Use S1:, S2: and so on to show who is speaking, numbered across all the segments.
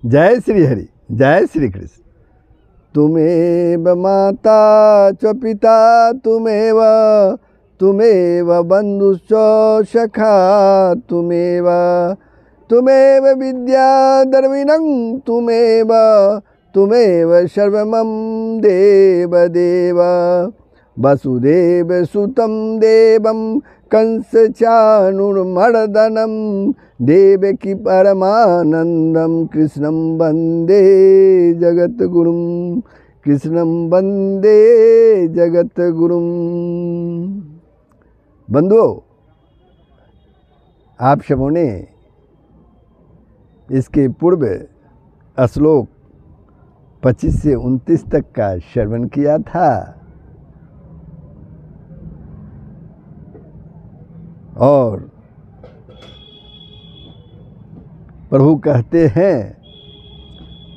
S1: जय श्री हरि, जय श्री कृष्ण। तुमेव माता च पिता तुमेव बंधुश्च सखा तुमेव विद्या द्रविणं तुमेव सर्वमं देव वसुदेव सुतं देवं कंसचाणूरमर्दनं देवकी परमानंदं कृष्णं वंदे जगद्गुरुं। बंधुओं, आप सबों ने इसके पूर्व श्लोक 25 से 29 तक का श्रवण किया था और प्रभु कहते हैं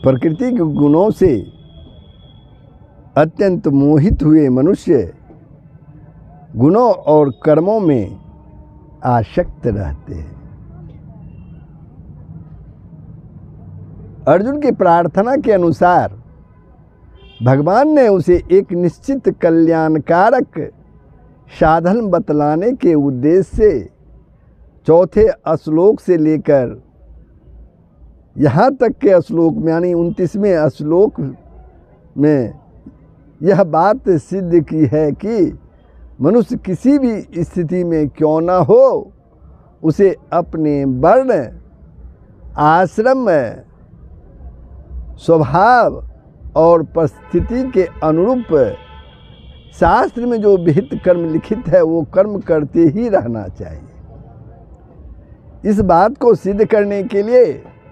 S1: प्रकृति के गुणों से अत्यंत मोहित हुए मनुष्य गुणों और कर्मों में आसक्त रहते हैं। अर्जुन की प्रार्थना के अनुसार भगवान ने उसे एक निश्चित कल्याणकारक साधन बतलाने के उद्देश्य से चौथे श्लोक से लेकर यहाँ तक के श्लोक में यानी 29वें श्लोक में यह बात सिद्ध की है कि मनुष्य किसी भी स्थिति में क्यों न हो उसे अपने वर्ण, आश्रम, स्वभाव और परिस्थिति के अनुरूप शास्त्र में जो विहित कर्म लिखित है वो कर्म करते ही रहना चाहिए। इस बात को सिद्ध करने के लिए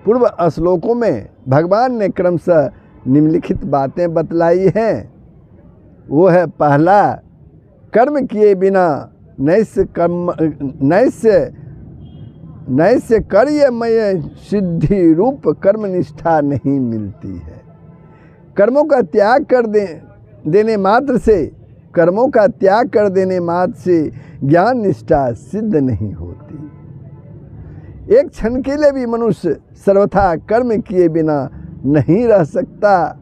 S1: पूर्व श्लोकों में भगवान ने क्रमशः निम्नलिखित बातें बतलाई हैं। वो है पहला, कर्म किए बिना नैष्य कार्यमय सिद्धि रूप कर्म निष्ठा नहीं मिलती है। कर्मों का त्याग कर देने मात्र से ज्ञान निष्ठा सिद्ध नहीं होती। एक क्षण के लिए भी मनुष्य सर्वथा कर्म किए बिना नहीं रह सकता।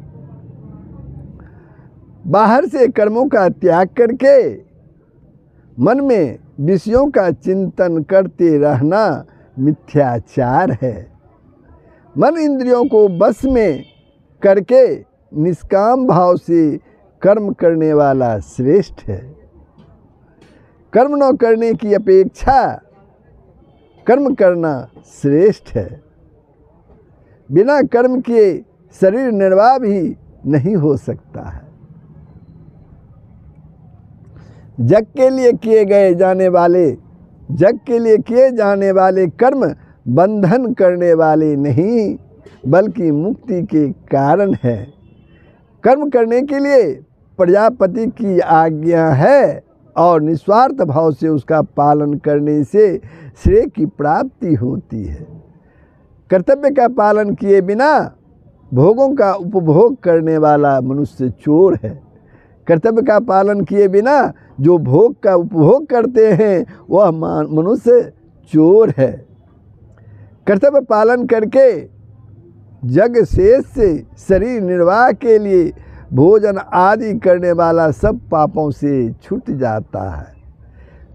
S1: बाहर से कर्मों का त्याग करके मन में विषयों का चिंतन करते रहना मिथ्याचार है। मन इंद्रियों को बस में करके निष्काम भाव से कर्म करने वाला श्रेष्ठ है। कर्म न करने की अपेक्षा कर्म करना श्रेष्ठ है। बिना कर्म किए शरीर निर्वाह भी नहीं हो सकता है। जग के लिए किए जाने वाले कर्म बंधन करने वाले नहीं बल्कि मुक्ति के कारण है। कर्म करने के लिए प्रजापति की आज्ञा है और निस्वार्थ भाव से उसका पालन करने से श्रेय की प्राप्ति होती है। कर्तव्य का पालन किए बिना भोगों का उपभोग करने वाला मनुष्य चोर है। कर्तव्य का पालन किए बिना जो भोग का उपभोग करते हैं वह मनुष्य चोर है। कर्तव्य पालन करके जग शेष से शरीर निर्वाह के लिए भोजन आदि करने वाला सब पापों से छूट जाता है।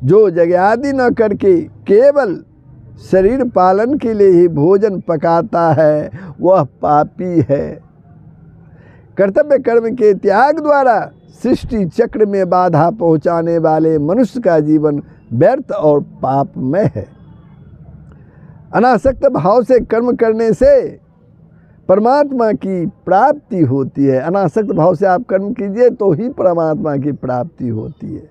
S1: जो यज्ञ आदि न करके केवल शरीर पालन के लिए ही भोजन पकाता है वह पापी है। कर्तव्य कर्म के त्याग द्वारा सृष्टि चक्र में बाधा पहुंचाने वाले मनुष्य का जीवन व्यर्थ और पापमय है। अनासक्त भाव से कर्म करने से परमात्मा की प्राप्ति होती है। अनासक्त भाव से आप कर्म कीजिए तो ही परमात्मा की प्राप्ति होती है।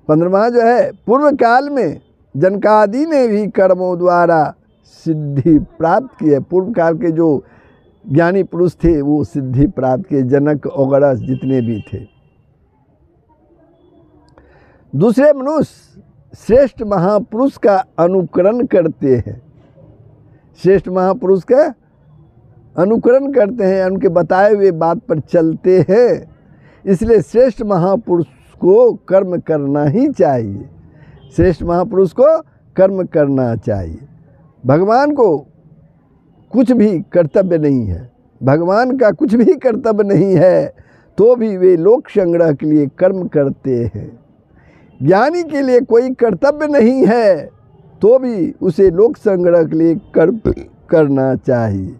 S1: 15वां जो है, पूर्व काल में जनकादि ने भी कर्मों द्वारा सिद्धि प्राप्त की है। पूर्व काल के जो ज्ञानी पुरुष थे वो सिद्धि प्राप्त किए, जनक वगैरह जितने भी थे। दूसरे मनुष्य श्रेष्ठ महापुरुष का अनुकरण करते हैं। श्रेष्ठ महापुरुष का अनुकरण करते हैं, उनके बताए हुए बात पर चलते हैं। इसलिए श्रेष्ठ महापुरुष को कर्म करना ही चाहिए। श्रेष्ठ महापुरुष को कर्म करना चाहिए। भगवान को कुछ भी कर्तव्य नहीं है, भगवान का कुछ भी कर्तव्य नहीं है, तो भी वे लोक संग्रह के लिए कर्म करते हैं। ज्ञानी के लिए कोई कर्तव्य नहीं है, तो भी उसे लोक संग्रह के लिए कर्म करना चाहिए,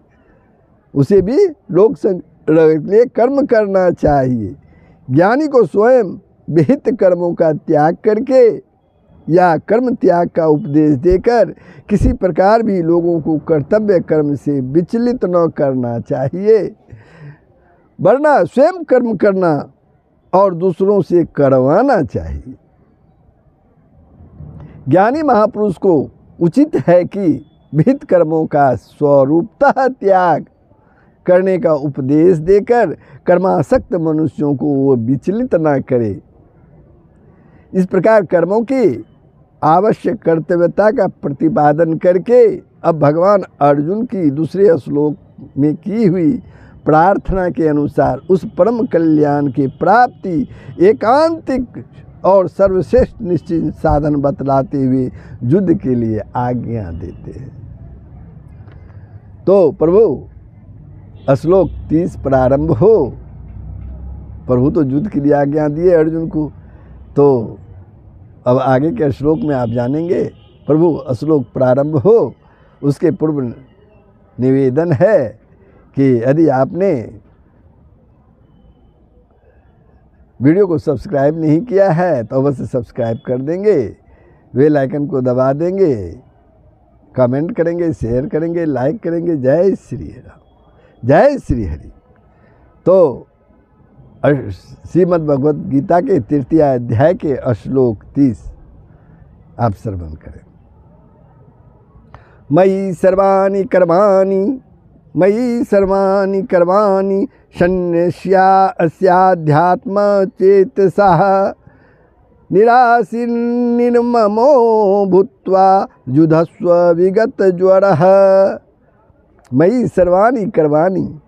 S1: उसे भी लोक संग्रह के लिए कर्म करना चाहिए। ज्ञानी को स्वयं विहित कर्मों का त्याग करके या कर्म त्याग का उपदेश देकर किसी प्रकार भी लोगों को कर्तव्य कर्म से विचलित न करना चाहिए, वरना स्वयं कर्म करना और दूसरों से करवाना चाहिए। ज्ञानी महापुरुष को उचित है कि विहित कर्मों का स्वरूपतः त्याग करने का उपदेश देकर कर्मासक्त मनुष्यों को वो विचलित न करे। इस प्रकार कर्मों की आवश्यक कर्तव्यता का प्रतिपादन करके अब भगवान अर्जुन की दूसरे श्लोक में की हुई प्रार्थना के अनुसार उस परम कल्याण की प्राप्ति एकांतिक और सर्वश्रेष्ठ निश्चित साधन बतलाते हुए युद्ध के लिए आज्ञा देते हैं। तो प्रभु श्लोक 30 प्रारंभ हो। प्रभु तो युद्ध के लिए आज्ञा दिए अर्जुन को, तो अब आगे के श्लोक में आप जानेंगे। प्रभु श्लोक प्रारंभ हो, उसके पूर्व निवेदन है कि यदि आपने वीडियो को सब्सक्राइब नहीं किया है तो अवश्य सब्सक्राइब कर देंगे, बेल आइकन को दबा देंगे, कमेंट करेंगे, शेयर करेंगे, लाइक करेंगे। जय श्री राम, जय श्री हरि। तो श्रीमद् भगवद गीता के तृतीय अध्याय के श्लोक 30 आप श्रवण करें। मयि सर्वाणि कर्माणि, मयि सर्वाणि कर्माणि सन्न्यस्याध्यात्म चेतसः निराशीर्निर्ममो भूत्वा युधस्व विगत ज्वरः। मयि सर्वाणि कर्माणि,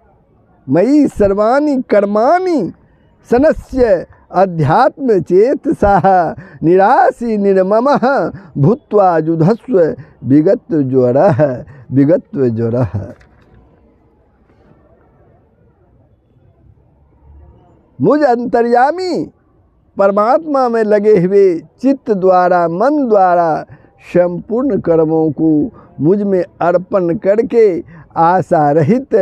S1: मयि सर्वाणि कर्माणि सन्न्यस्य अध्यात्म चेतसः निराशी निर्ममः भूत्वा युधस्व विगत ज्वरः, विगत ज्वरः। मुझ अंतर्यामी परमात्मा में लगे हुए चित्त द्वारा, मन द्वारा संपूर्ण कर्मों को मुझ में अर्पण करके आशा रहित,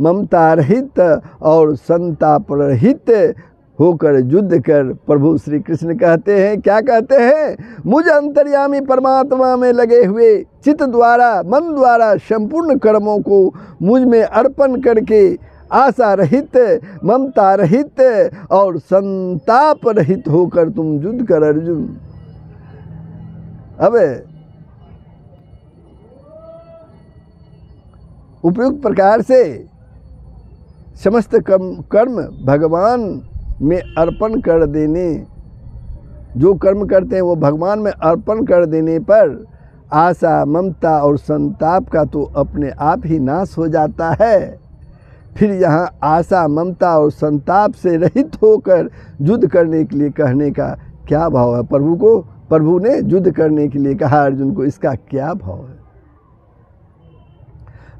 S1: ममता रहित और संताप रहित होकर युद्ध कर। प्रभु श्री कृष्ण कहते हैं, क्या कहते हैं? मुझ अंतर्यामी परमात्मा में लगे हुए चित्त द्वारा, मन द्वारा संपूर्ण कर्मों को मुझ में अर्पण करके आशा रहित, ममता रहित और संताप रहित होकर तुम युद्ध कर अर्जुन। अब उपयुक्त प्रकार से समस्त कर्म भगवान में अर्पण कर देने, जो कर्म करते हैं वो भगवान में अर्पण कर देने पर आशा, ममता और संताप का तो अपने आप ही नाश हो जाता है। फिर यहाँ आशा, ममता और संताप से रहित होकर युद्ध करने के लिए कहने का क्या भाव है? प्रभु को, प्रभु ने युद्ध करने के लिए कहा अर्जुन को, इसका क्या भाव है?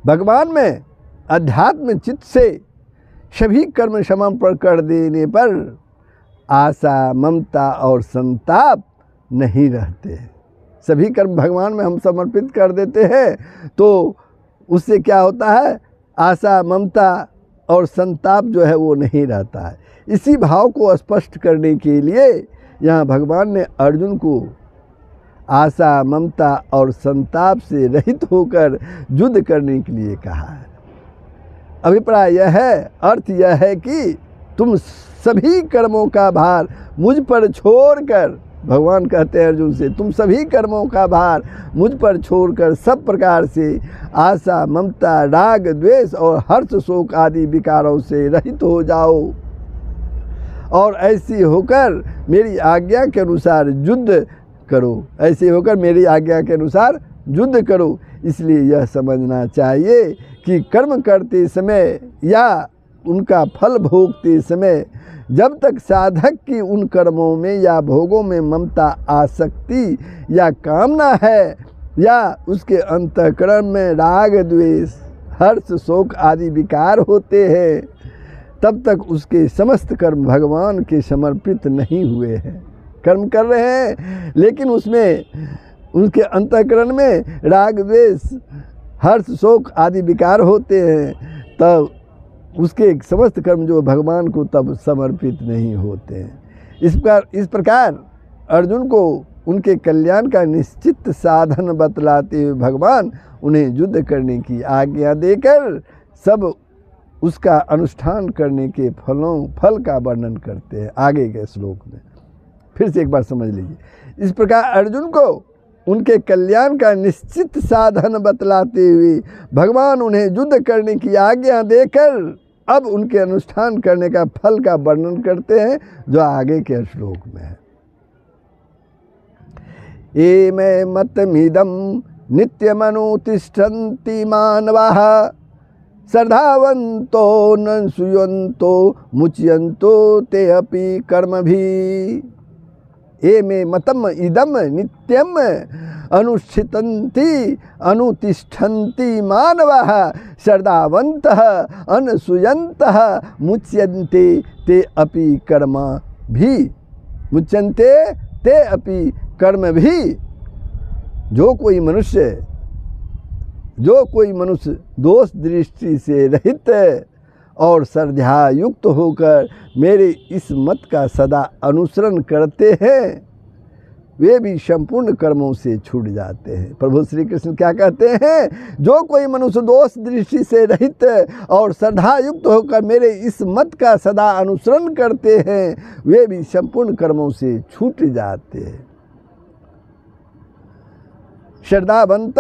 S1: भगवान में अध्यात्म चित्त से सभी कर्म समर्पण कर देने पर आशा, ममता और संताप नहीं रहते। सभी कर्म भगवान में हम समर्पित कर देते हैं तो उससे क्या होता है? आशा, ममता और संताप जो है वो नहीं रहता है। इसी भाव को स्पष्ट करने के लिए यहाँ भगवान ने अर्जुन को आशा, ममता और संताप से रहित होकर युद्ध करने के लिए कहा है। अभिप्राय यह है, अर्थ यह है कि तुम सभी कर्मों का भार मुझ पर छोड़कर, भगवान कहते हैं अर्जुन से, तुम सभी कर्मों का भार मुझ पर छोड़कर सब प्रकार से आशा, ममता, राग, द्वेष और हर्ष, शोक आदि विकारों से रहित हो जाओ और ऐसी होकर मेरी आज्ञा के अनुसार युद्ध करो, ऐसे होकर मेरी आज्ञा के अनुसार युद्ध करो। इसलिए यह समझना चाहिए कि कर्म करते समय या उनका फल भोगते समय जब तक साधक की उन कर्मों में या भोगों में ममता, आसक्ति या कामना है या उसके अंतःकरण में राग, द्वेष हर्ष शोक आदि विकार होते हैं, तब तक उसके समस्त कर्म भगवान के समर्पित नहीं हुए हैं। कर्म कर रहे हैं लेकिन उसमें उनके अंतःकरण में राग द्वेष हर्ष शोक आदि विकार होते हैं, तब उसके समस्त कर्म जो भगवान को तब समर्पित नहीं होते हैं। इस प्रकार अर्जुन को उनके कल्याण का निश्चित साधन बतलाते हुए भगवान उन्हें युद्ध करने की आज्ञा देकर सब उसका अनुष्ठान करने के फल का वर्णन करते हैं आगे के श्लोक में। फिर से एक बार समझ लीजिए। इस प्रकार अर्जुन को उनके कल्याण का निश्चित साधन बतलाते हुए भगवान उन्हें युद्ध करने की आज्ञा देकर अब उनके अनुष्ठान करने का फल का वर्णन करते हैं जो आगे के श्लोक में है। ये मैं मतमिदं नित्यमनुतिष्ठन्ति मानवाः श्रद्धावन्तो न सूयन्तो मुच्यन्तो ते अपि कर्मभिः। ये मे मतम इदम नित्यम अनुष्ठितन्ति अनुतिष्ठन्ति मानवाः श्रद्धावन्तः अनसूयन्तः मुच्यन्ते ते अपि कर्मभिः। मुच्यन्ते ते अपि कर्मभिः। जो कोई मनुष्य दोष दृष्टि से रहित और श्रद्धा युक्त होकर मेरे इस मत का सदा अनुसरण करते हैं वे भी संपूर्ण कर्मों से छूट जाते हैं। प्रभु श्री कृष्ण क्या कहते हैं? जो कोई मनुष्य दोष दृष्टि से रहित और श्रद्धा युक्त होकर मेरे इस मत का सदा अनुसरण करते हैं वे भी संपूर्ण कर्मों से छूट जाते हैं। श्रद्धावंत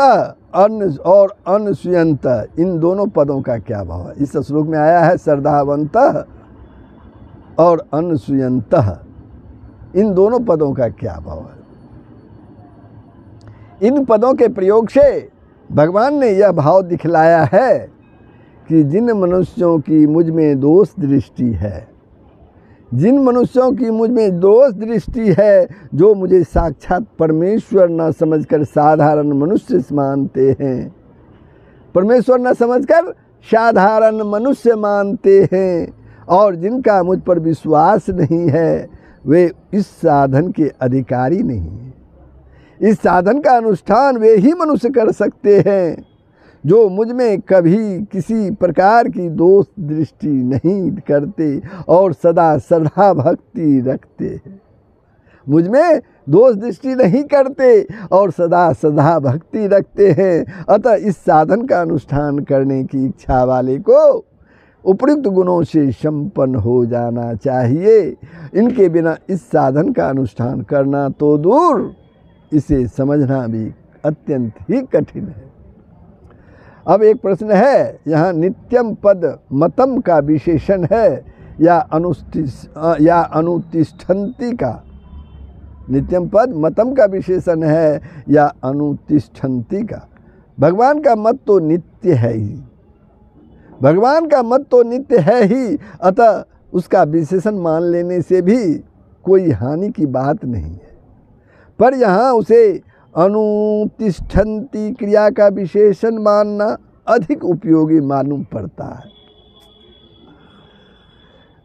S1: और अनसूयंत, इन दोनों पदों का क्या भाव है? इस श्लोक में आया है श्रद्धावंत और अनसूयंत, इन दोनों पदों का क्या भाव है? इन पदों के प्रयोग से भगवान ने यह भाव दिखलाया है कि जिन मनुष्यों की मुझ में दोष दृष्टि है, जिन मनुष्यों की मुझ में दोष दृष्टि है, जो मुझे साक्षात परमेश्वर न समझकर साधारण मनुष्य मानते हैं, परमेश्वर न समझकर साधारण मनुष्य मानते हैं और जिनका मुझ पर विश्वास नहीं है, वे इस साधन के अधिकारी नहीं हैं। इस साधन का अनुष्ठान वे ही मनुष्य कर सकते हैं जो मुझ में कभी किसी प्रकार की दोष दृष्टि नहीं करते और सदा श्रद्धा भक्ति रखते हैं। मुझ में दोष दृष्टि नहीं करते और सदा श्रद्धा भक्ति रखते हैं। अतः इस साधन का अनुष्ठान करने की इच्छा वाले को उपयुक्त गुणों से संपन्न हो जाना चाहिए। इनके बिना इस साधन का अनुष्ठान करना तो दूर, इसे समझना भी अत्यंत ही कठिन है। अब एक प्रश्न है, यहाँ नित्यम पद मतम का विशेषण है या अनुतिष्ठन्ति का? नित्यम पद मतम का विशेषण है या अनुतिष्ठन्ति का? भगवान का मत तो नित्य है ही, भगवान का मत तो नित्य है ही, अतः उसका विशेषण मान लेने से भी कोई हानि की बात नहीं है। पर यहाँ उसे अनुतिष्ठन्ति क्रिया का विशेषण मानना अधिक उपयोगी मालूम पड़ता है।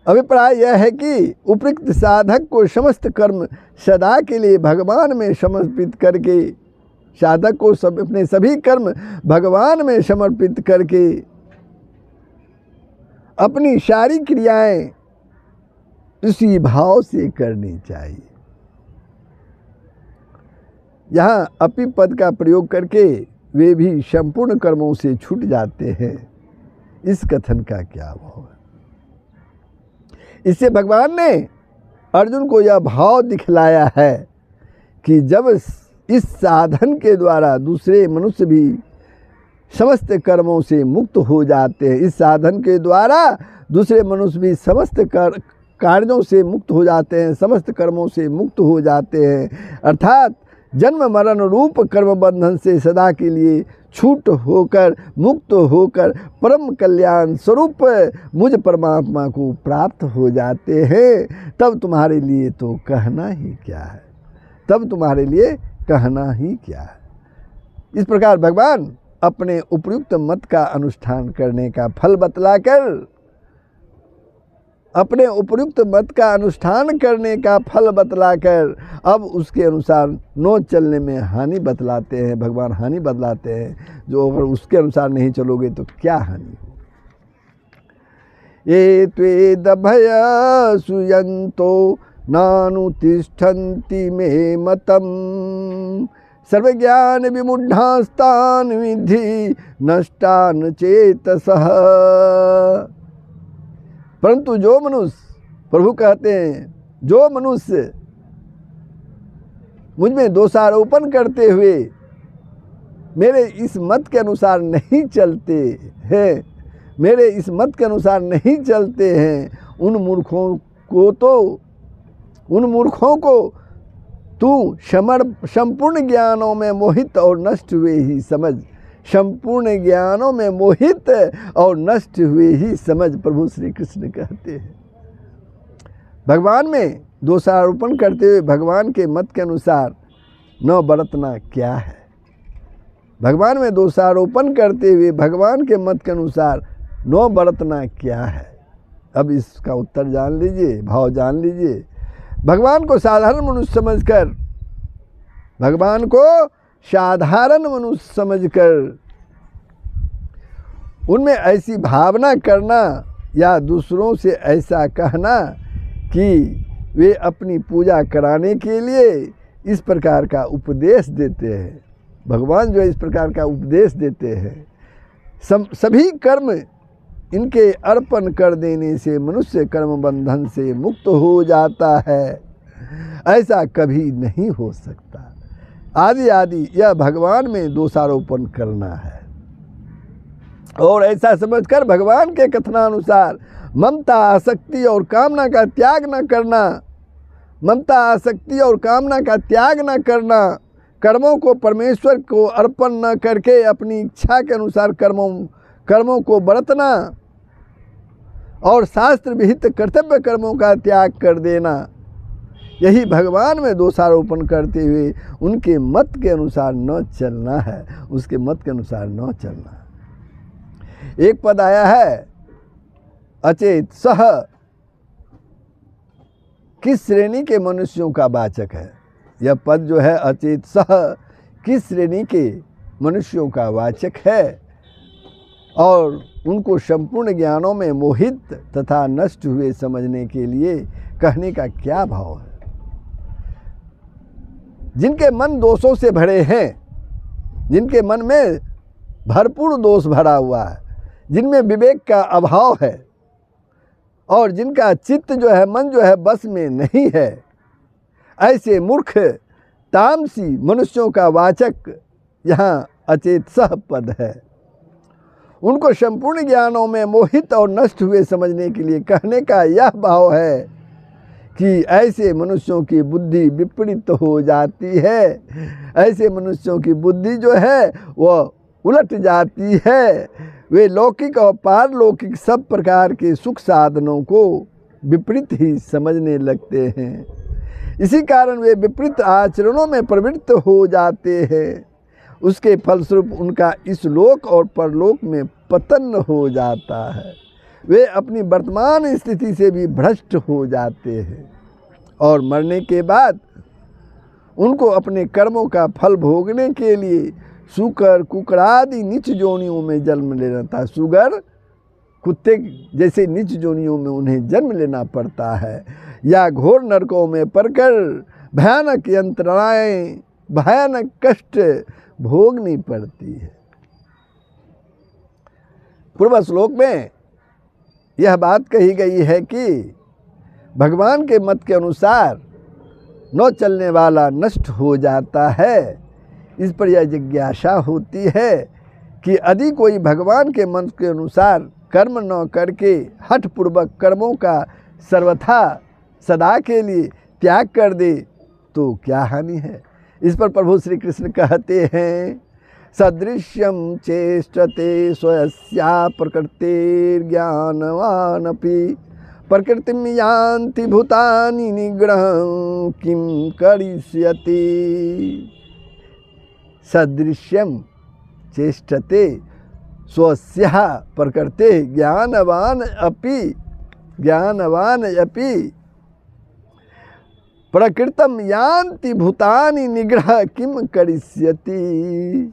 S1: अभिप्राय यह है कि उपयुक्त साधक को समस्त कर्म सदा के लिए भगवान में समर्पित करके, साधक को अपने सभी कर्म भगवान में समर्पित करके अपनी सारी क्रियाएं इसी भाव से करनी चाहिए। यहाँ अपि पद का प्रयोग करके वे भी संपूर्ण कर्मों से छूट जाते हैं, इस कथन का क्या भाव है? इससे भगवान ने अर्जुन को यह भाव दिखलाया है कि जब इस साधन के द्वारा दूसरे मनुष्य भी समस्त कर्मों से मुक्त हो जाते हैं, इस साधन के द्वारा दूसरे मनुष्य भी समस्त कार्यों से मुक्त हो जाते हैं, समस्त कर्मों से मुक्त हो जाते हैं, अर्थात जन्म मरण रूप कर्म बंधन से सदा के लिए छूट होकर मुक्त होकर परम कल्याण स्वरूप मुझ परमात्मा को प्राप्त हो जाते हैं। तब तुम्हारे लिए तो कहना ही क्या है, तब तुम्हारे लिए कहना ही क्या है। इस प्रकार भगवान अपने उपयुक्त मत का अनुष्ठान करने का फल बतलाकर, अपने उपयुक्त मत का अनुष्ठान करने का फल बतलाकर अब उसके अनुसार न चलने में हानि बतलाते हैं। भगवान हानि बतलाते हैं, जो अगर उसके अनुसार नहीं चलोगे तो क्या हानि हो। ये त्वेदभय सुयन्तो नानुतिष्ठन्ति मे मतम सर्वज्ञान विमूढ़ास्तान विधि नष्टान चेतसः। परंतु जो मनुष्य, प्रभु कहते हैं, जो मनुष्य मुझ में दोषारोपण करते हुए मेरे इस मत के अनुसार नहीं चलते हैं, मेरे इस मत के अनुसार नहीं चलते हैं, उन मूर्खों को तू संपूर्ण ज्ञानों में मोहित और नष्ट हुए ही समझ, संपूर्ण ज्ञानों में मोहित और नष्ट हुए ही समझ, प्रभु श्री कृष्ण कहते हैं। भगवान में दोषारोपण करते हुए भगवान के मत के अनुसार न बरतना क्या है। भगवान में दोषारोपण करते हुए भगवान के मत के अनुसार न बरतना क्या है। अब इसका उत्तर जान लीजिए, भाव जान लीजिए। भगवान को साधारण मनुष्य समझकर, भगवान को साधारण मनुष्य समझकर उनमें ऐसी भावना करना या दूसरों से ऐसा कहना कि वे अपनी पूजा कराने के लिए इस प्रकार का उपदेश देते हैं। भगवान जो इस प्रकार का उपदेश देते हैं, सभी कर्म इनके अर्पण कर देने से मनुष्य कर्म बंधन से मुक्त हो जाता है, ऐसा कभी नहीं हो सकता। आदि यह भगवान में दोषारोपण करना है। और ऐसा समझकर भगवान के कथनानुसार ममता, आसक्ति और कामना का त्याग न करना, ममता, आसक्ति और कामना का त्याग न करना, कर्मों को परमेश्वर को अर्पण न करके अपनी इच्छा के अनुसार कर्मों को बरतना और शास्त्र विहित कर्तव्य कर्मों का त्याग कर देना, यही भगवान में दोषारोपण करते हुए उनके मत के अनुसार न चलना है, उसके मत के अनुसार न चलना है। एक पद आया है, अचेत सह किस श्रेणी के मनुष्यों का वाचक है। यह पद जो है अचेत सह किस श्रेणी के मनुष्यों का वाचक है और उनको संपूर्ण ज्ञानों में मोहित तथा नष्ट हुए समझने के लिए कहने का क्या भाव है। जिनके मन दोषों से भरे हैं, जिनके मन में भरपूर दोष भरा हुआ है, जिनमें विवेक का अभाव है और जिनका चित्त जो है, मन जो है बस में नहीं है, ऐसे मूर्ख तामसी मनुष्यों का वाचक यहाँ अचेत सह पद है। उनको संपूर्ण ज्ञानों में मोहित और नष्ट हुए समझने के लिए कहने का यह भाव है कि ऐसे मनुष्यों की बुद्धि विपरीत हो जाती है, ऐसे मनुष्यों की बुद्धि जो है वह उलट जाती है। वे लौकिक और पारलौकिक सब प्रकार के सुख साधनों को विपरीत ही समझने लगते हैं। इसी कारण वे विपरीत आचरणों में प्रवृत्त हो जाते हैं। उसके फलस्वरूप उनका इस लोक और परलोक में पतन हो जाता है। वे अपनी वर्तमान स्थिति से भी भ्रष्ट हो जाते हैं और मरने के बाद उनको अपने कर्मों का फल भोगने के लिए सूकर, कुकड़ादि नीच जोनियों में जन्म लेना था। सुगर, कुत्ते जैसे नीच जोनियों में उन्हें जन्म लेना पड़ता है या घोर नरकों में पड़कर भयानक यंत्रणाएं, भयानक कष्ट भोगनी पड़ती है। पूर्व श्लोक में यह बात कही गई है कि भगवान के मत के अनुसार न चलने वाला नष्ट हो जाता है। इस पर यह जिज्ञासा होती है कि यदि कोई भगवान के मत के अनुसार कर्म न करके हठपूर्वक कर्मों का सर्वथा सदा के लिए त्याग कर दे तो क्या हानि है। इस पर प्रभु श्री कृष्ण कहते हैं, सदृश्यम चेष्टते स्वयस्या प्रकृतिर्ज्ञानवानपि प्रकृतिम यान्ति भूतानि निग्रहं किं करिष्यति। सदृश्यम चेष्टते स्वस्याः प्रकृते ज्ञानवान अपि प्रकृतम यान्ति भूतानि निग्रह किम करिष्यति।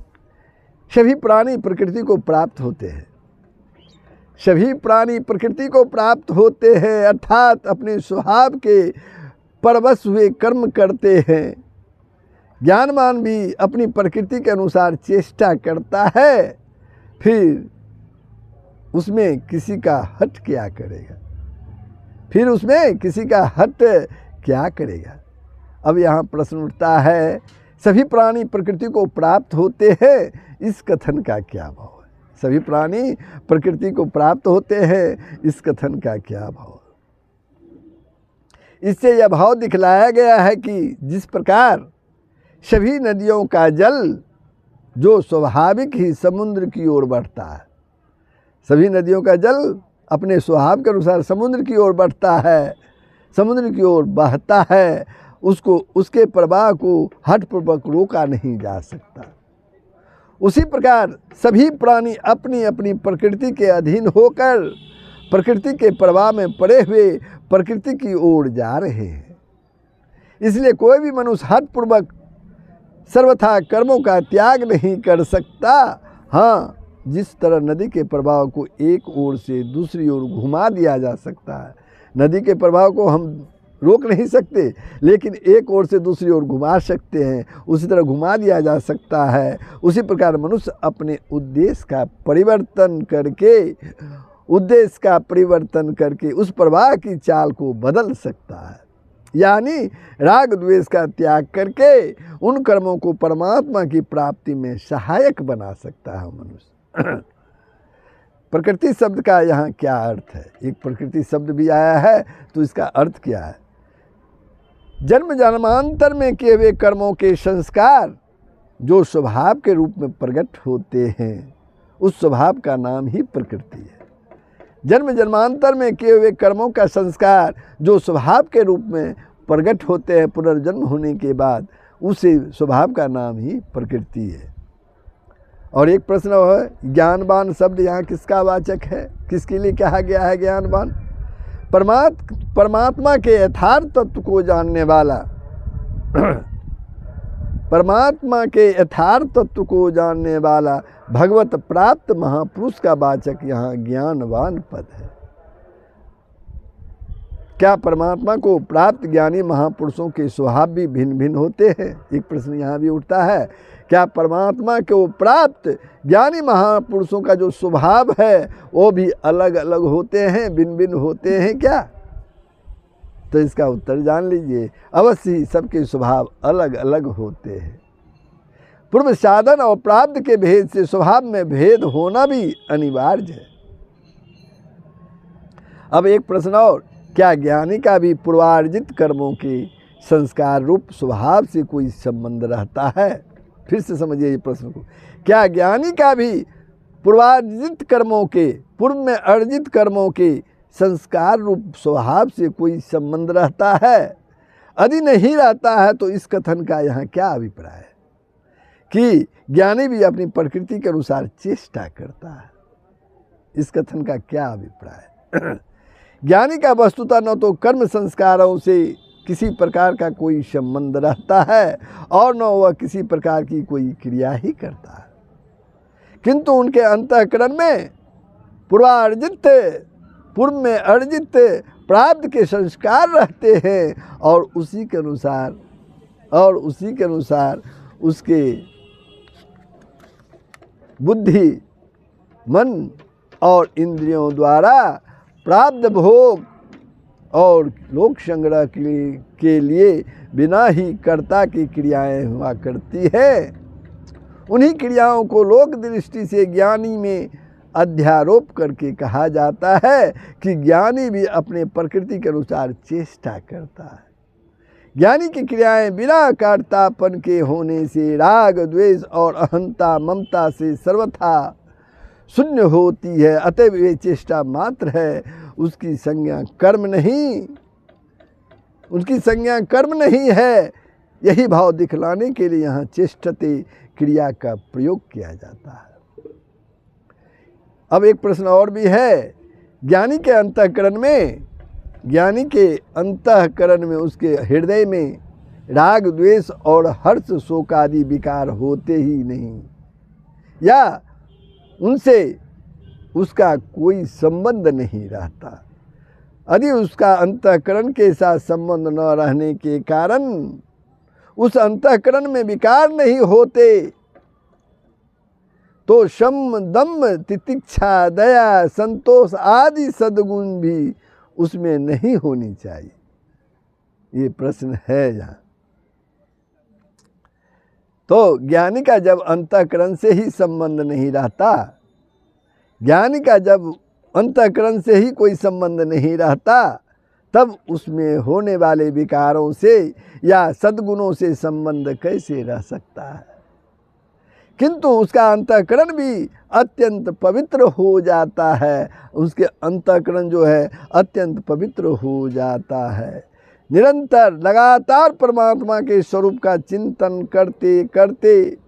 S1: सभी प्राणी प्रकृति को प्राप्त होते हैं, सभी प्राणी प्रकृति को प्राप्त होते हैं, अर्थात अपने स्वभाव के परवश हुए कर्म करते हैं। ज्ञानवान भी अपनी प्रकृति के अनुसार चेष्टा करता है, फिर उसमें किसी का हट क्या करेगा, फिर उसमें किसी का हट क्या करेगा। अब यहाँ प्रश्न उठता है, सभी प्राणी प्रकृति को प्राप्त होते हैं, इस कथन का क्या भाव है? सभी प्राणी प्रकृति को प्राप्त होते हैं, इस कथन का क्या भाव है? इससे यह भाव दिखलाया गया है कि जिस प्रकार सभी नदियों का जल जो स्वाभाविक ही समुद्र की ओर बढ़ता है, सभी नदियों का जल अपने स्वभाव के अनुसार समुद्र की ओर बढ़ता है, समुद्र की ओर बहता है, उसको उसके प्रवाह को हठपूर्वक रोका नहीं जा सकता। उसी प्रकार सभी प्राणी अपनी अपनी प्रकृति के अधीन होकर प्रकृति के प्रवाह में पड़े हुए प्रकृति की ओर जा रहे हैं। इसलिए कोई भी मनुष्य हठपूर्वक सर्वथा कर्मों का त्याग नहीं कर सकता। हाँ, जिस तरह नदी के प्रवाह को एक ओर से दूसरी ओर घुमा दिया जा सकता है, नदी के प्रवाह को हम रोक नहीं सकते, लेकिन एक ओर से दूसरी ओर घुमा सकते हैं, उसी तरह घुमा दिया जा सकता है। उसी प्रकार मनुष्य अपने उद्देश्य का परिवर्तन करके उस प्रवाह की चाल को बदल सकता है, यानी राग द्वेष का त्याग करके उन कर्मों को परमात्मा की प्राप्ति में सहायक बना सकता है मनुष्य। प्रकृति शब्द का यहाँ क्या अर्थ है? एक प्रकृति शब्द भी आया है, तो इसका अर्थ क्या है? जन्म जन्मांतर में किए हुए कर्मों के संस्कार जो स्वभाव के रूप में प्रकट होते हैं, उस स्वभाव का नाम ही प्रकृति है। जन्म जन्मांतर में किए हुए कर्मों का संस्कार जो स्वभाव के रूप में प्रकट होते हैं पुनर्जन्म होने के बाद, उसे स्वभाव का नाम ही प्रकृति है। और एक प्रश्न है, ज्ञानवान शब्द यहाँ किसका वाचक है? किसके लिए कहा गया है ज्ञानवान? परमात्मा के यथार्थ तत्व को जानने वाला परमात्मा के यथार्थ तत्व को जानने वाला भगवत प्राप्त महापुरुष का वाचक यहाँ ज्ञानवान पद है। क्या परमात्मा को प्राप्त ज्ञानी महापुरुषों के स्वभाव भी भिन्न भिन्न होते हैं? एक प्रश्न यहाँ भी उठता है, क्या परमात्मा को प्राप्त ज्ञानी महापुरुषों का जो स्वभाव है वो भी अलग अलग होते हैं, भिन्न भिन्न होते हैं क्या? तो इसका उत्तर जान लीजिए, अवश्य ही सबके स्वभाव अलग अलग होते हैं। पूर्व साधन और प्राप्त के भेद से स्वभाव में भेद होना भी अनिवार्य है। अब एक प्रश्न और, क्या ज्ञानी का भी पूर्वार्जित कर्मों के संस्कार रूप स्वभाव से कोई संबंध रहता है? फिर से समझिए ये प्रश्न को, क्या ज्ञानी का भी पूर्वार्जित कर्मों के, पूर्व में अर्जित कर्मों के संस्कार रूप स्वभाव से कोई संबंध रहता है? यदि नहीं रहता है तो इस कथन का यहाँ क्या अभिप्राय है कि ज्ञानी भी अपनी प्रकृति के अनुसार चेष्टा करता है? इस कथन का क्या अभिप्राय है? ज्ञानी का वस्तुतः न तो कर्म संस्कारों से किसी प्रकार का कोई संबंध रहता है और न वह किसी प्रकार की कोई क्रिया ही करता है, किंतु उनके अंतःकरण में पूर्व में अर्जित प्राप्त के संस्कार रहते हैं और उसी के अनुसार उसके बुद्धि, मन और इंद्रियों द्वारा प्राप्त भोग और लोक संग्रह के लिए बिना ही कर्ता की क्रियाएं हुआ करती है। उन्हीं क्रियाओं को लोक दृष्टि से ज्ञानी में अध्यारोप करके कहा जाता है कि ज्ञानी भी अपने प्रकृति के अनुसार चेष्टा करता है। ज्ञानी की क्रियाएं बिना कर्तापन के होने से राग द्वेष और अहंता ममता से सर्वथा शून्य होती है, अतएव वे चेष्टा मात्र है, उसकी संज्ञा कर्म नहीं है। यही भाव दिखलाने के लिए यहाँ चेष्टते क्रिया का प्रयोग किया जाता है। अब एक प्रश्न और भी है, ज्ञानी के अंतःकरण में उसके हृदय में राग द्वेष और हर्ष शोक आदि विकार होते ही नहीं, या उनसे उसका कोई संबंध नहीं रहता। यदि उसका अंतःकरण के साथ संबंध न रहने के कारण उस अंतःकरण में विकार नहीं होते, तो शम दम्भ तितिक्षा दया संतोष आदि सद्गुण भी उसमें नहीं होनी चाहिए। ये प्रश्न है यहाँ। तो ज्ञानी का जब अंतःकरण से ही संबंध नहीं रहता, ज्ञानी का जब अंतःकरण से ही कोई संबंध नहीं रहता, तब उसमें होने वाले विकारों से या सद्गुणों से संबंध कैसे रह सकता है। किंतु उसका अंतःकरण भी अत्यंत पवित्र हो जाता है, उसके अंतःकरण जो है अत्यंत पवित्र हो जाता है। निरंतर लगातार परमात्मा के स्वरूप का चिंतन करते करते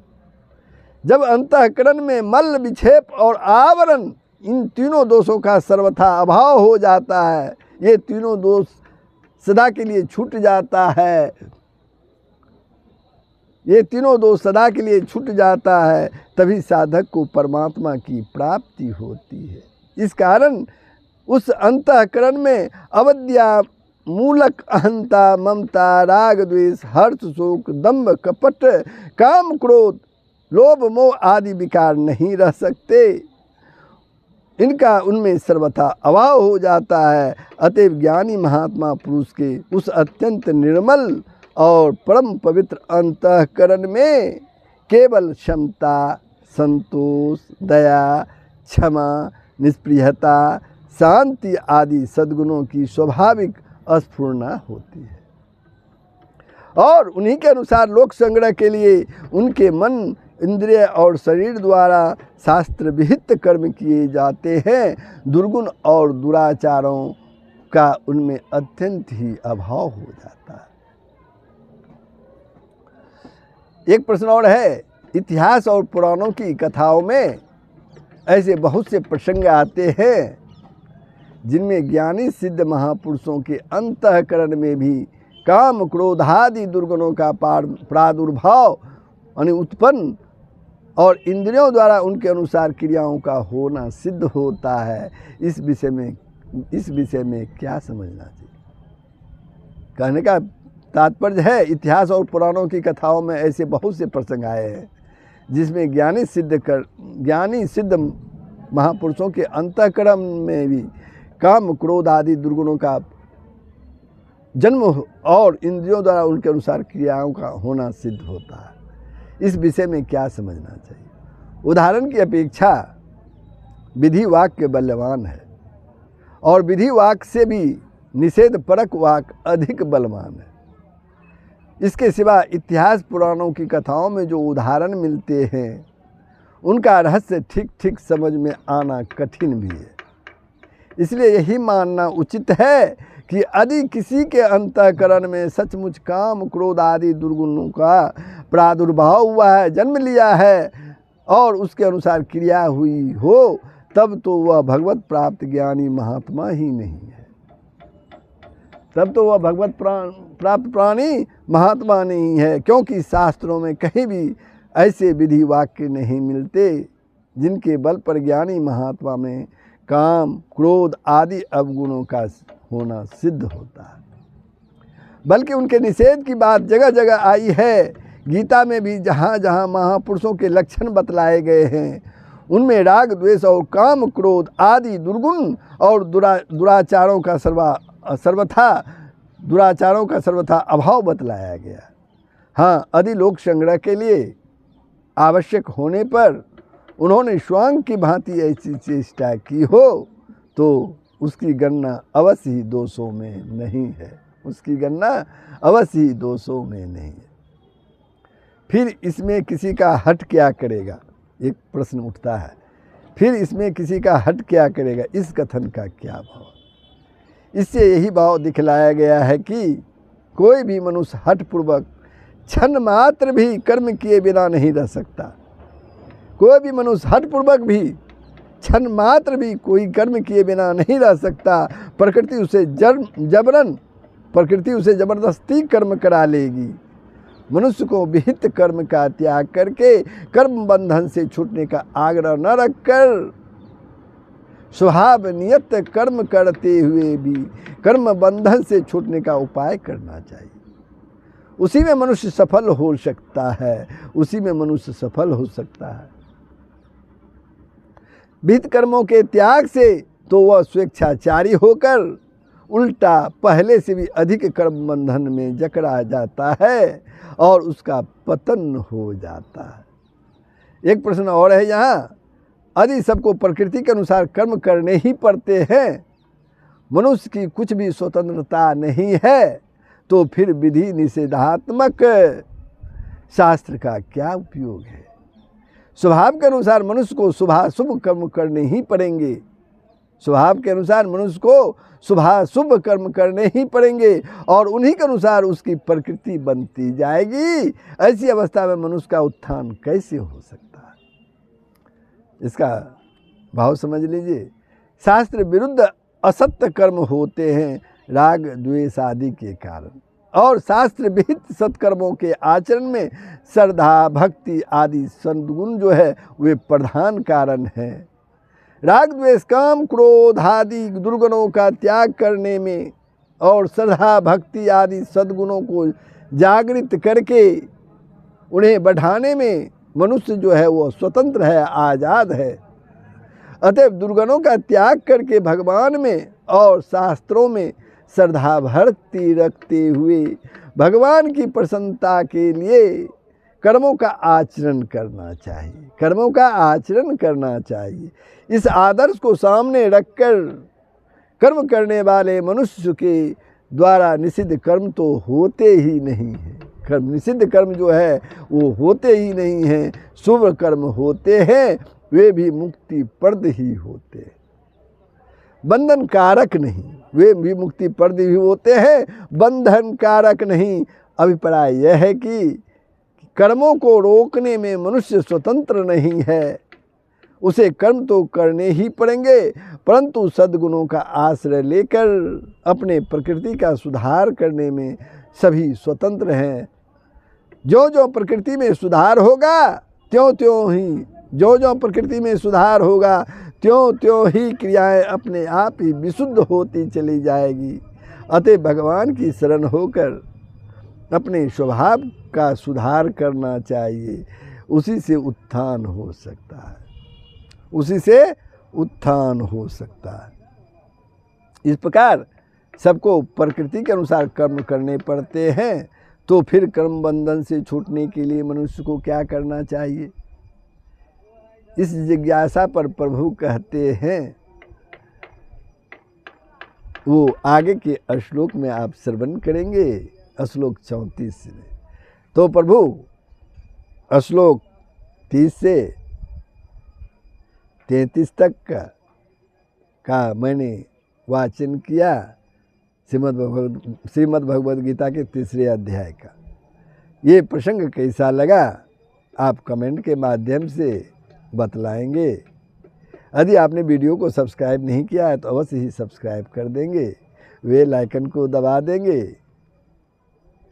S1: जब अंतःकरण में मल विक्षेप और आवरण, इन तीनों दोषों का सर्वथा अभाव हो जाता है, ये तीनों दोष सदा के लिए छूट जाता है, ये तीनों दोष सदा के लिए छूट जाता है, तभी साधक को परमात्मा की प्राप्ति होती है। इस कारण उस अंतःकरण में अविद्या मूलक अहंता ममता राग द्वेष हर्ष शोक दंभ कपट काम क्रोध लोभ मोह आदि विकार नहीं रह सकते, इनका उनमें सर्वथा अभाव हो जाता है। अतएव ज्ञानी महात्मा पुरुष के उस अत्यंत निर्मल और परम पवित्र अंतःकरण में केवल क्षमता संतोष दया क्षमा निष्प्रियता शांति आदि सद्गुणों की स्वाभाविक स्फुरना होती है, और उन्हीं के अनुसार लोक संग्रह के लिए उनके मन इंद्रिय और शरीर द्वारा शास्त्र विहित कर्म किए जाते हैं। दुर्गुण और दुराचारों का उनमें अत्यंत ही अभाव हो जाता है। एक प्रश्न और है, इतिहास और पुराणों की कथाओं में ऐसे बहुत से प्रसंग आते हैं जिनमें ज्ञानी सिद्ध महापुरुषों के अंतःकरण में भी काम क्रोध आदि दुर्गुणों का प्रादुर्भाव उत्पन्न और इंद्रियों द्वारा उनके अनुसार क्रियाओं का होना सिद्ध होता है। इस विषय में क्या समझना चाहिए? कहने का तात्पर्य है, इतिहास और पुराणों की कथाओं में ऐसे बहुत से प्रसंग आए हैं जिसमें ज्ञानी सिद्ध महापुरुषों के अंतःकरण में भी काम क्रोध आदि दुर्गुणों का जन्म और इंद्रियों द्वारा उनके अनुसार क्रियाओं का होना सिद्ध होता है। इस विषय में क्या समझना चाहिए? उदाहरण की अपेक्षा विधि वाक्य बलवान है, और विधि वाक्य से भी निषेध परक वाक्य अधिक बलवान है। इसके सिवा इतिहास पुराणों की कथाओं में जो उदाहरण मिलते हैं उनका रहस्य ठीक ठीक समझ में आना कठिन भी है। इसलिए यही मानना उचित है कि यदि किसी के अंतःकरण में सचमुच काम क्रोध आदि दुर्गुणों का प्रादुर्भाव हुआ है, जन्म लिया है और उसके अनुसार क्रिया हुई हो, तब तो वह भगवत प्राप्त ज्ञानी महात्मा ही नहीं है, तब तो वह भगवत प्राप्त प्राणी महात्मा नहीं है। क्योंकि शास्त्रों में कहीं भी ऐसे विधि वाक्य नहीं मिलते जिनके बल पर ज्ञानी महात्मा में काम क्रोध आदि अवगुणों का होना सिद्ध होता है, बल्कि उनके निषेध की बात जगह जगह आई है। गीता में भी जहाँ जहाँ महापुरुषों के लक्षण बतलाए गए हैं उनमें राग द्वेष और काम क्रोध आदि दुर्गुण और दुराचारों का सर्वथा अभाव बतलाया गया। हाँ, यदि लोक संग्रह के लिए आवश्यक होने पर उन्होंने स्वांग की भांति ऐसी चेष्टा की हो तो उसकी गणना अवश्य ही दोषों में नहीं है, उसकी गणना अवश्य ही दोषों में नहीं है। फिर इसमें किसी का हट क्या करेगा? एक प्रश्न उठता है, फिर इसमें किसी का हट क्या करेगा? इस कथन का क्या भाव? इससे यही भाव दिखलाया गया है कि कोई भी मनुष्य हठपूर्वक क्षण मात्र भी कर्म किए बिना नहीं रह सकता। कोई भी मनुष्य हठपूर्वक भी क्षण मात्र भी कोई कर्म किए बिना नहीं रह सकता। प्रकृति उसे जबरदस्ती कर्म करा लेगी। मनुष्य को विहित कर्म का त्याग करके कर्म बंधन से छूटने का आग्रह न रखकर स्वभाव नियत कर्म करते हुए भी कर्म बंधन से छूटने का उपाय करना चाहिए। उसी में मनुष्य सफल हो सकता है, उसी में मनुष्य सफल हो सकता है। विहित कर्मों के त्याग से तो वह स्वेच्छाचारी होकर उल्टा पहले से भी अधिक कर्म बंधन में जकड़ा जाता है और उसका पतन हो जाता है। एक प्रश्न और है यहाँ, यदि सबको प्रकृति के अनुसार कर्म करने ही पड़ते हैं, मनुष्य की कुछ भी स्वतंत्रता नहीं है, तो फिर विधि निषेधात्मक शास्त्र का क्या उपयोग है। स्वभाव के अनुसार मनुष्य को शुभाशुभ कर्म करने ही पड़ेंगे। स्वभाव के अनुसार मनुष्य को शुभाशुभ कर्म करने ही पड़ेंगे और उन्हीं के अनुसार उसकी प्रकृति बनती जाएगी। ऐसी अवस्था में मनुष्य का उत्थान कैसे हो सकता है, इसका भाव समझ लीजिए। शास्त्र विरुद्ध असत्य कर्म होते हैं राग द्वेष आदि के कारण, और शास्त्र विहित सत्कर्मों के आचरण में श्रद्धा भक्ति आदि सद्गुण जो है वे प्रधान कारण हैं। राग द्वेष काम क्रोध आदि दुर्गुणों का त्याग करने में और श्रद्धा भक्ति आदि सद्गुणों को जागृत करके उन्हें बढ़ाने में मनुष्य जो है वो स्वतंत्र है, आज़ाद है। अतएव दुर्गुणों का त्याग करके भगवान में और शास्त्रों में श्रद्धा भक्ति रखते हुए भगवान की प्रसन्नता के लिए कर्मों का आचरण करना चाहिए, कर्मों का आचरण करना चाहिए। इस आदर्श को सामने रखकर कर्म करने वाले मनुष्य के द्वारा निषिद्ध कर्म तो होते ही नहीं हैं। कर्म निषिद्ध कर्म जो है वो होते ही नहीं हैं। शुभ कर्म होते हैं, वे भी मुक्तिप्रद ही होते हैं, बंधन कारक नहीं। वे भी मुक्तिप्रद ही होते हैं, बंधन कारक नहीं। अभिप्राय यह है कि कर्मों को रोकने में मनुष्य स्वतंत्र नहीं है, उसे कर्म तो करने ही पड़ेंगे, परंतु सद्गुणों का आश्रय लेकर अपने प्रकृति का सुधार करने में सभी स्वतंत्र हैं। जो जो प्रकृति में सुधार होगा त्यों त्यों ही जो प्रकृति में सुधार होगा त्यों त्यों ही क्रियाएं अपने आप ही विशुद्ध होती चली जाएगी। अतः भगवान की शरण होकर अपने स्वभाव का सुधार करना चाहिए, उसी से उत्थान हो सकता है, उसी से उत्थान हो सकता है। इस प्रकार सबको प्रकृति के अनुसार कर्म करने पड़ते हैं, तो फिर कर्म बंधन से छूटने के लिए मनुष्य को क्या करना चाहिए, इस जिज्ञासा पर प्रभु कहते हैं। वो आगे के श्लोक में आप श्रवण करेंगे, श्लोक 34 में। तो प्रभु श्लोक 30 से 33 तक का मैंने वाचन किया श्रीमद् भगवद गीता के 3रे अध्याय का। ये प्रसंग कैसा लगा आप कमेंट के माध्यम से बतलाएंगे। यदि आपने वीडियो को सब्सक्राइब नहीं किया है तो अवश्य ही सब्सक्राइब कर देंगे, बेल आइकन को दबा देंगे,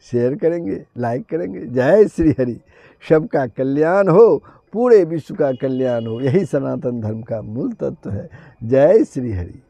S1: शेयर करेंगे, लाइक करेंगे। जय श्री हरि। सबका कल्याण हो, पूरे विश्व का कल्याण हो, यही सनातन धर्म का मूल तत्व है। जय श्री हरि।